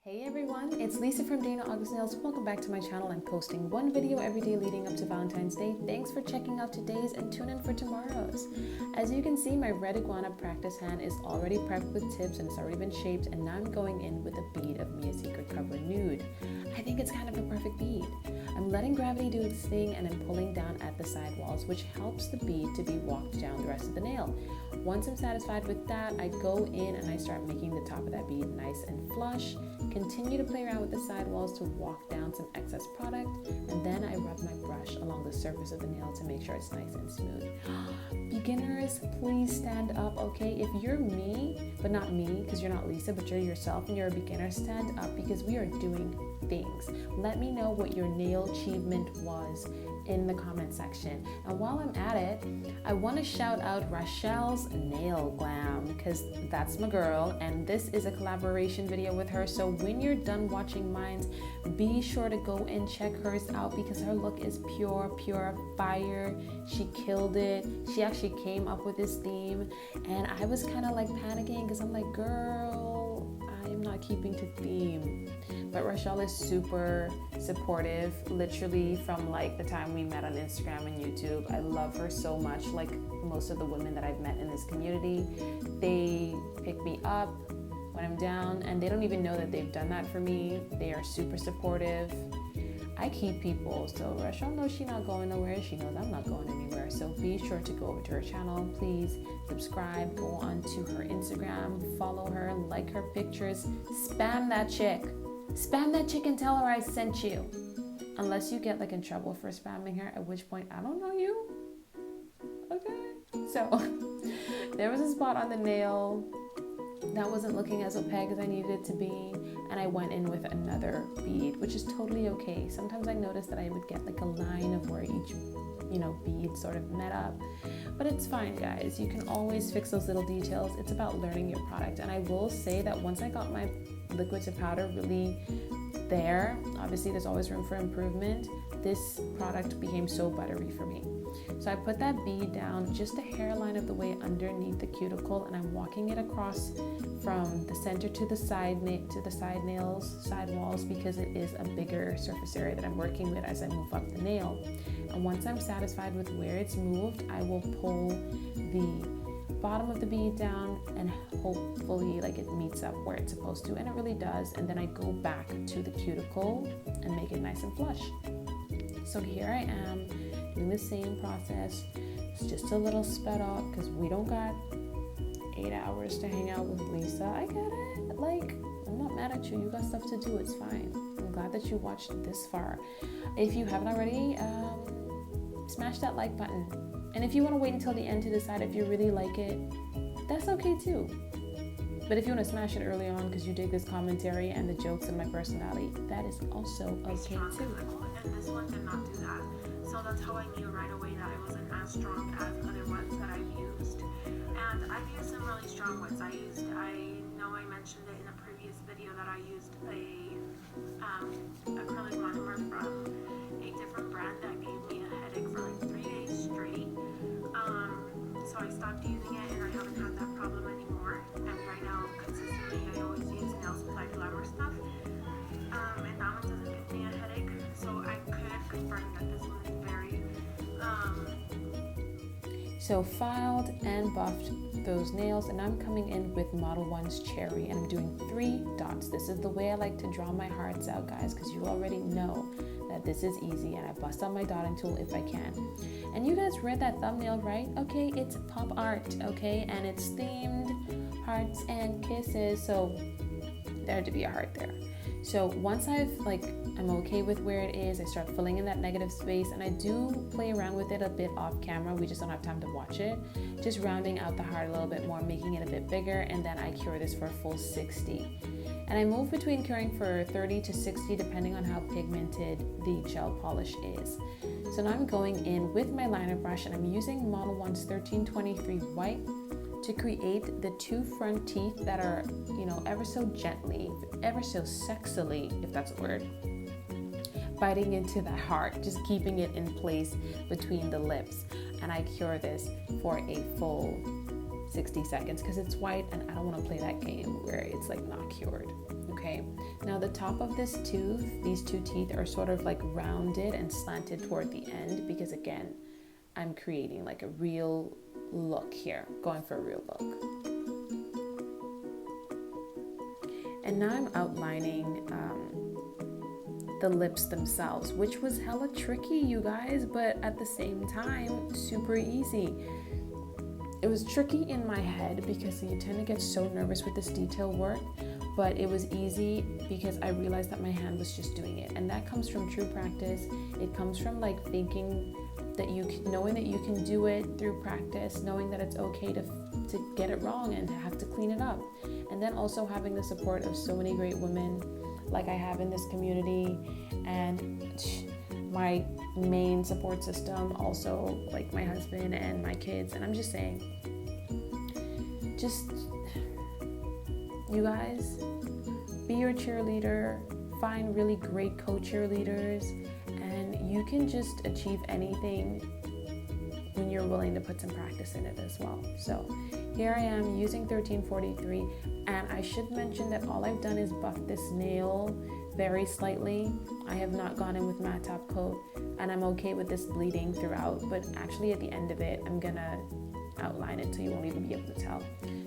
Hey everyone, it's Lisa from Dana August Nails. Welcome back to my channel. I'm posting one video every day leading up to Valentine's Day. Thanks for checking out today's and tune in for tomorrow's. As you can see, my red iguana practice hand is already prepped with tips and it's already been shaped, and now I'm going in with a bead of Mia Secret Cover Nude. I think it's kind of a perfect bead. I'm letting gravity do its thing and I'm pulling down at the side walls, which helps the bead to be walked down the rest of the nail. Once I'm satisfied with that, I go in and I start making the top of that bead nice and flush. Continue to play around with the side walls to walk down some excess product, and then I rub my brush along the surface of the nail to make sure it's nice and smooth. Beginners, please stand up, okay? If you're me, but not me, because you're not Lisa, but you're yourself and you're a beginner, stand up because we are doing things. Let me know what your nail achievement was in the comment section. And while I'm at it, I want to shout out Rachelle's Nail Glam, because that's my girl, and this is a collaboration video with her. So when you're done watching mine, be sure to go and check hers out because her look is pure fire. She killed it. She actually came up with this theme, and I was kind of like panicking because I'm like, girl, I'm not keeping to theme. But Rachelle is super supportive, literally from like the time we met on Instagram and YouTube. I love her so much. Like most of the women that I've met in this community, they pick me up when I'm down, and they don't even know that they've done that for me. They are super supportive. I keep people, so Rachelle knows she's not going nowhere. She knows I'm not going anywhere. So be sure to go over to her channel. Please subscribe, go on to her Instagram, follow her, like her pictures, spam that chick. Spam that chick and tell her I sent you. Unless you get like in trouble for spamming her, at which point I don't know you. Okay. So there was a spot on the nail that wasn't looking as opaque as I needed it to be, and I went in with another bead, which is totally okay. Sometimes I noticed that I would get like a line of where each bead sort of met up, but it's fine, guys. You can always fix those little details. It's about learning your product. And I will say that once I got my liquid to powder really there, obviously there's always room for improvement, this product became so buttery for me. So I put that bead down just a hairline of the way underneath the cuticle, and I'm walking it across from the center to the side side walls, because it is a bigger surface area that I'm working with as I move up the nail. And once I'm satisfied with where it's moved, I will pull the bottom of the bead down and hopefully like it meets up where it's supposed to, and it really does. And then I go back to the cuticle and make it nice and flush. So here I am doing the same process. It's just a little sped up because we don't got 8 hours to hang out with Lisa. I get it. Like, I'm not mad at you. You got stuff to do. It's fine. I'm glad that you watched this far. If you haven't already, smash that like button. And if you want to wait until the end to decide if you really like it, that's okay too. But if you want to smash it early on because you dig this commentary and the jokes and my personality, that is also okay too. And this one did not do that. So that's how I knew right away that it wasn't as strong as other ones that I've used. And I've used some really strong ones. I know I mentioned it in a previous video that I used a acrylic monomer from a different brand that gave me a headache for like 3 days straight. So I stopped using it and I haven't had that problem anymore. And right now, consistently, I always use Nail Supply Glamour stuff. And that one doesn't give me a headache. So I could confirm that this one is very... So filed and buffed those nails, and I'm coming in with Model 1's Cherry, and I'm doing 3 dots. This is the way I like to draw my hearts out, guys, because you already know that this is easy, and I bust out my dotting tool if I can. And you guys read that thumbnail, right? Okay, it's pop art, okay, and it's themed hearts and kisses, so there had to be a heart there. So once I'm okay with where it is, I start filling in that negative space, and I do play around with it a bit off camera. We just don't have time to watch it. Just rounding out the heart a little bit more, making it a bit bigger, and then I cure this for a full 60. And I move between curing for 30 to 60 depending on how pigmented the gel polish is. So now I'm going in with my liner brush, and I'm using Model 1's 1323 white to create the 2 front teeth that are, ever so gently, ever so sexily, if that's a word, biting into the heart, just keeping it in place between the lips. And I cure this for a full 60 seconds because it's white and I don't want to play that game where it's like not cured. Okay, now the top of this tooth, these two teeth are sort of like rounded and slanted toward the end because again, I'm creating like a real look here, going for a real look. And now I'm outlining the lips themselves, which was hella tricky, you guys, but at the same time, super easy. It was tricky in my head because you tend to get so nervous with this detail work, but it was easy because I realized that my hand was just doing it. And that comes from true practice. It comes from like thinking that knowing that you can do it through practice, knowing that it's okay to get it wrong and to have to clean it up. And then also having the support of so many great women like I have in this community, and my main support system, also like my husband and my kids. And I'm just saying, you guys, be your cheerleader, find really great co-cheerleaders, and you can just achieve anything when you're willing to put some practice in it as well. So here I am using 1343, and I should mention that all I've done is buff this nail very slightly. I have not gone in with matte top coat, and I'm okay with this bleeding throughout, but actually at the end of it, I'm gonna outline it so you won't even be able to tell.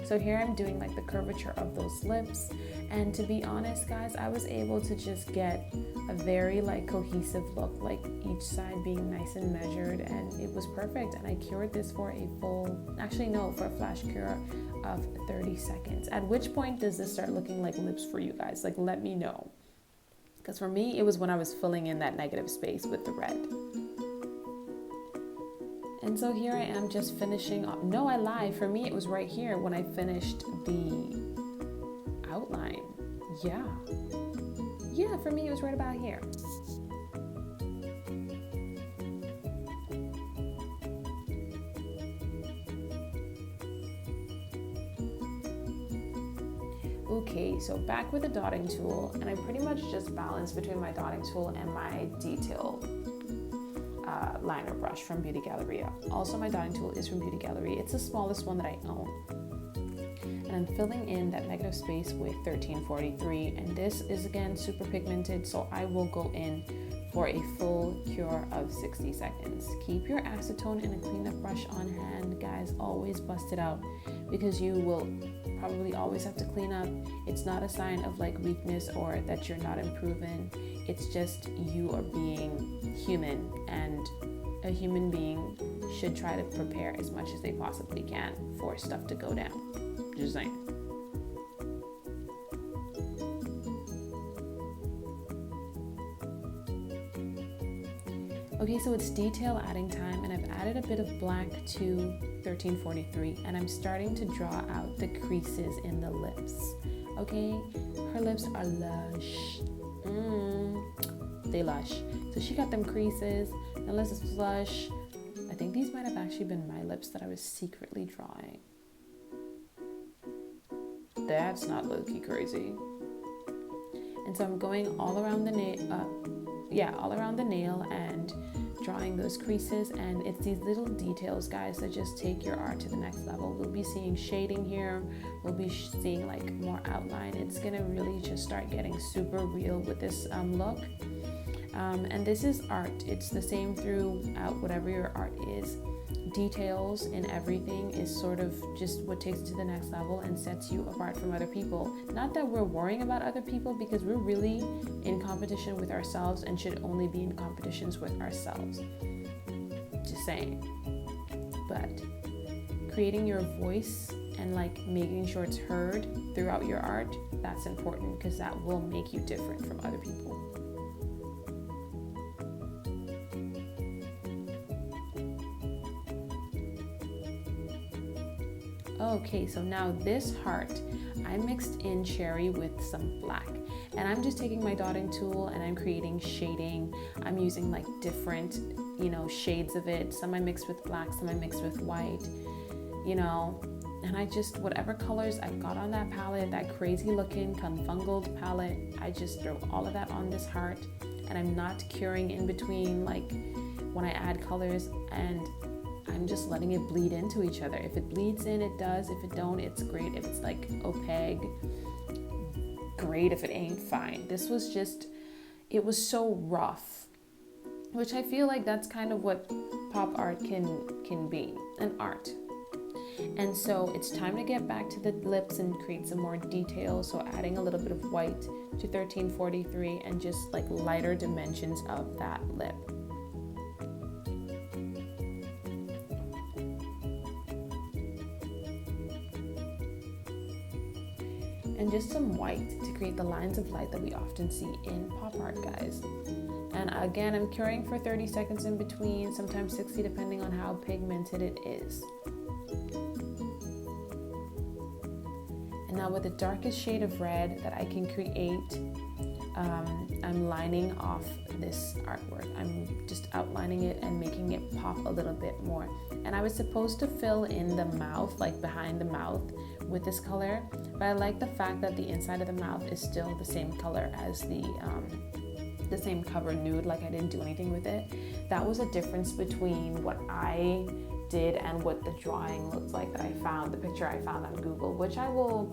So here I'm doing like the curvature of those lips, and to be honest guys, I was able to just get a very like cohesive look, like each side being nice and measured, and it was perfect. And I cured this for for a flash cure of 30 seconds. At which point does this start looking like lips for you guys? Like, let me know, because for me it was when I was filling in that negative space with the red. And so here I am just finishing off. No, I lied. For me, it was right here when I finished the outline. Yeah, for me, it was right about here. Okay, so back with the dotting tool, and I pretty much just balanced between my dotting tool and my detail liner brush from Beauty Galleria. Also, my dotting tool is from Beauty Gallery. It's the smallest one that I own. And I'm filling in that negative space with 1343, and this is again super pigmented, so I will go in for a full cure of 60 seconds. Keep your acetone and a cleanup brush on hand, guys. Always bust it out, because you will probably always have to clean up. It's not a sign of like weakness or that you're not improving. It's just you are being human, and a human being should try to prepare as much as they possibly can for stuff to go down. Just saying. Okay, so it's detail adding time, and I've added a bit of black to 1343, and I'm starting to draw out the creases in the lips. Okay, her lips are lush. They lush. So she got them creases, and let's just flush. I think these might have actually been my lips that I was secretly drawing. That's not low-key crazy. And so I'm going all around the nail and drawing those creases, and it's these little details, guys, that just take your art to the next level. We'll be seeing shading here, we'll be seeing like more outline. It's gonna really just start getting super real with this look. And this is art. It's the same throughout whatever your art is. Details in everything is sort of just what takes it to the next level and sets you apart from other people. Not that we're worrying about other people, because we're really in competition with ourselves and should only be in competitions with ourselves. Just saying. But creating your voice and like making sure it's heard throughout your art, that's important, because that will make you different from other people. Okay, so now this heart, I mixed in cherry with some black, and I'm just taking my dotting tool and I'm creating shading. I'm using like different, shades of it. Some I mixed with black, some I mixed with white, and I just, whatever colors I got on that palette, that crazy looking confungled palette, I just throw all of that on this heart, and I'm not curing in between, like when I add colors, and I'm just letting it bleed into each other. If it bleeds in, it does. If it don't, it's great. If it's like opaque, great if it ain't fine. This was just, it was so rough, which I feel like that's kind of what pop art can be, an art. And so it's time to get back to the lips and create some more detail. So adding a little bit of white to 1343 and just like lighter dimensions of that lip. And just some white to create the lines of light that we often see in pop art, guys. And again, I'm curing for 30 seconds in between, sometimes 60 depending on how pigmented it is. And now with the darkest shade of red that I can create, I'm lining off this artwork. I'm just outlining it and making it pop a little bit more. And I was supposed to fill in the mouth, like behind the mouth, with this color, but I like the fact that the inside of the mouth is still the same color as the same cover nude, like I didn't do anything with it. That was a difference between what I did and what the drawing looks like that I found, the picture I found on Google, which I'll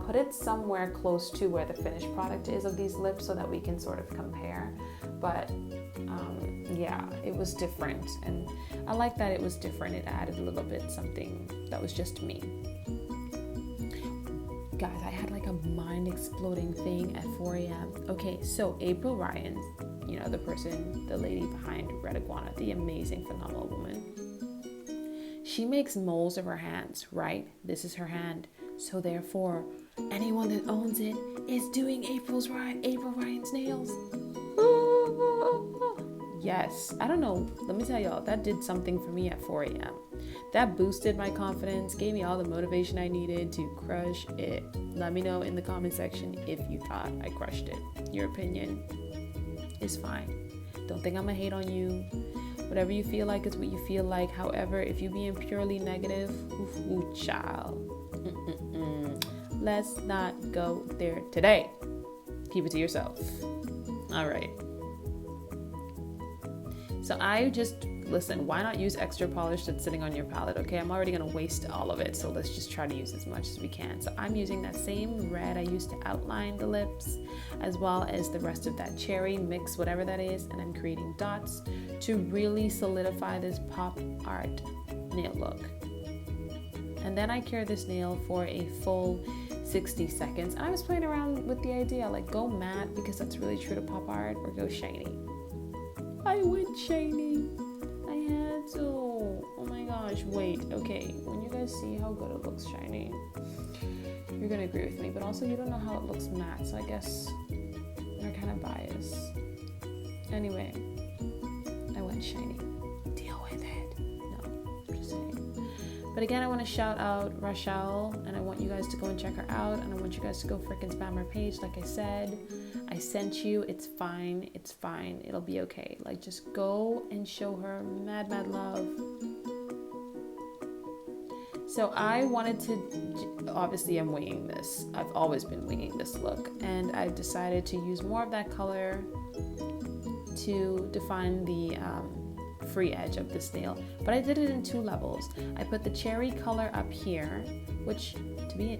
put it somewhere close to where the finished product is of these lips so that we can sort of compare. But yeah, it was different, and I like that it was different. It added a little bit something that was just me. Guys, I had like a mind exploding thing at 4 a.m. Okay, so April Ryan, you know, the lady behind Red Iguana, the amazing, phenomenal woman. She makes molds of her hands, right? This is her hand. So therefore, anyone that owns it is doing April Ryan's nails. Yes, I don't know. Let me tell y'all, that did something for me at 4 a.m. That boosted my confidence, gave me all the motivation I needed to crush it. Let me know in the comment section if you thought I crushed it. Your opinion is fine. Don't think I'm gonna hate on you. Whatever you feel like is what you feel like. However, if you being purely negative, ooh, child. Let's not go there today. Keep it to yourself. All right. So I just, listen, why not use extra polish that's sitting on your palette, okay? I'm already gonna waste all of it, so let's just try to use as much as we can. So I'm using that same red I used to outline the lips, as well as the rest of that cherry mix, whatever that is, and I'm creating dots to really solidify this pop art nail look. And then I cure this nail for a full 60 seconds. I was playing around with the idea, like go matte because that's really true to pop art, or go shiny. I went shiny. I had to. Oh my gosh, wait. Okay, when you guys see how good it looks shiny, you're gonna agree with me, but also you don't know how it looks matte, so I guess you're kind of biased. Anyway, I went shiny. Deal with it. No, I'm just saying. But again, I want to shout out Rochelle, and I want you guys to go and check her out, and I want you guys to go freaking spam her page, like I said. I sent you, it's fine, it'll be okay. Like, just go and show her mad love. So I wanted to, obviously I'm winging this. I've always been winging this look, and I've decided to use more of that color to define the free edge of this nail. But I did it in 2 levels. I put the cherry color up here, which to be,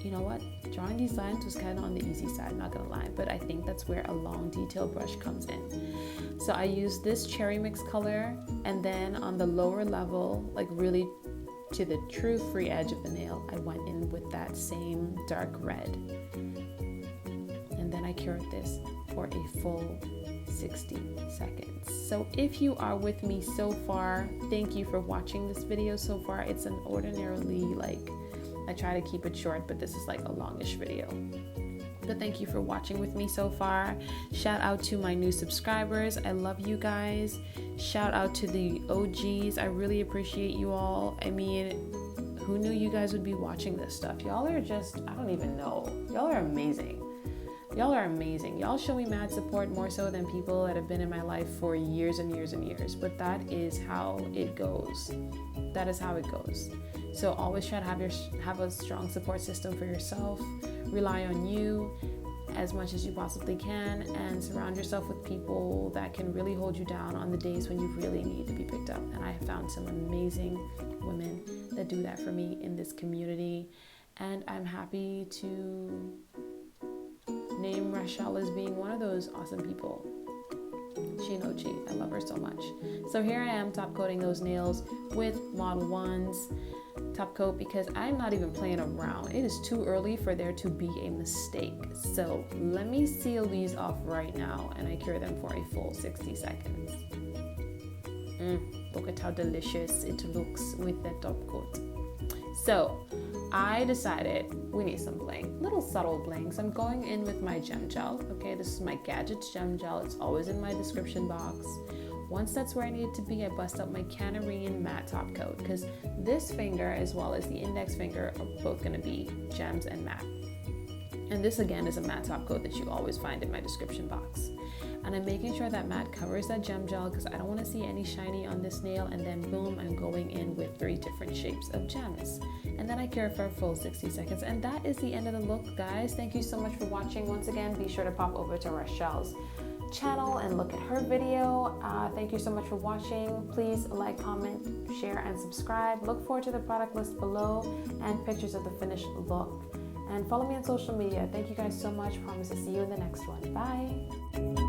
you know what? Drawing these lines was kind of on the easy side, not gonna lie, but I think that's where a long detail brush comes in. So I used this cherry mix color, and then on the lower level, like really to the true free edge of the nail, I went in with that same dark red. And then I cured this for a full 60 seconds. So if you are with me so far, thank you for watching this video so far. It's an ordinarily, like, I try to keep it short, but this is like a longish video. But thank you for watching with me so far. Shout out to my new subscribers. I love you guys. Shout out to the OGs. I really appreciate you all. I mean, who knew you guys would be watching this stuff? Y'all are just, I don't even know. Y'all are amazing. Y'all are amazing. Y'all show me mad support, more so than people that have been in my life for years and years and years. But that is how it goes. That is how it goes. So always try to have a strong support system for yourself. Rely on you as much as you possibly can, and surround yourself with people that can really hold you down on the days when you really need to be picked up. And I have found some amazing women that do that for me in this community. And I'm happy to name Rachelle as being one of those awesome people. Chi, I love her so much. So here I am top coating those nails with Model 1's top coat because I'm not even playing around. It is too early for there to be a mistake. So let me seal these off right now and I cure them for a full 60 seconds. Look at how delicious it looks with that top coat. So I decided we need some bling, little subtle bling. So I'm going in with my gem gel. Okay, this is my Gadgets gem gel. It's always in my description box. Once that's where I need it to be, I bust out my Canarine matte top coat because this finger as well as the index finger are both going to be gems and matte. And this again is a matte top coat that you always find in my description box. And I'm making sure that matte covers that gem gel because I don't want to see any shiny on this nail. And then boom, I'm going in with 3 different shapes of gems. And then I cure for a full 60 seconds. And that is the end of the look, guys. Thank you so much for watching. Once again, be sure to pop over to Rachelle's channel and look at her video. Thank you so much for watching. Please like, comment, share, and subscribe. Look forward to the product list below and pictures of the finished look. And follow me on social media. Thank you guys so much. Promise to see you in the next one. Bye.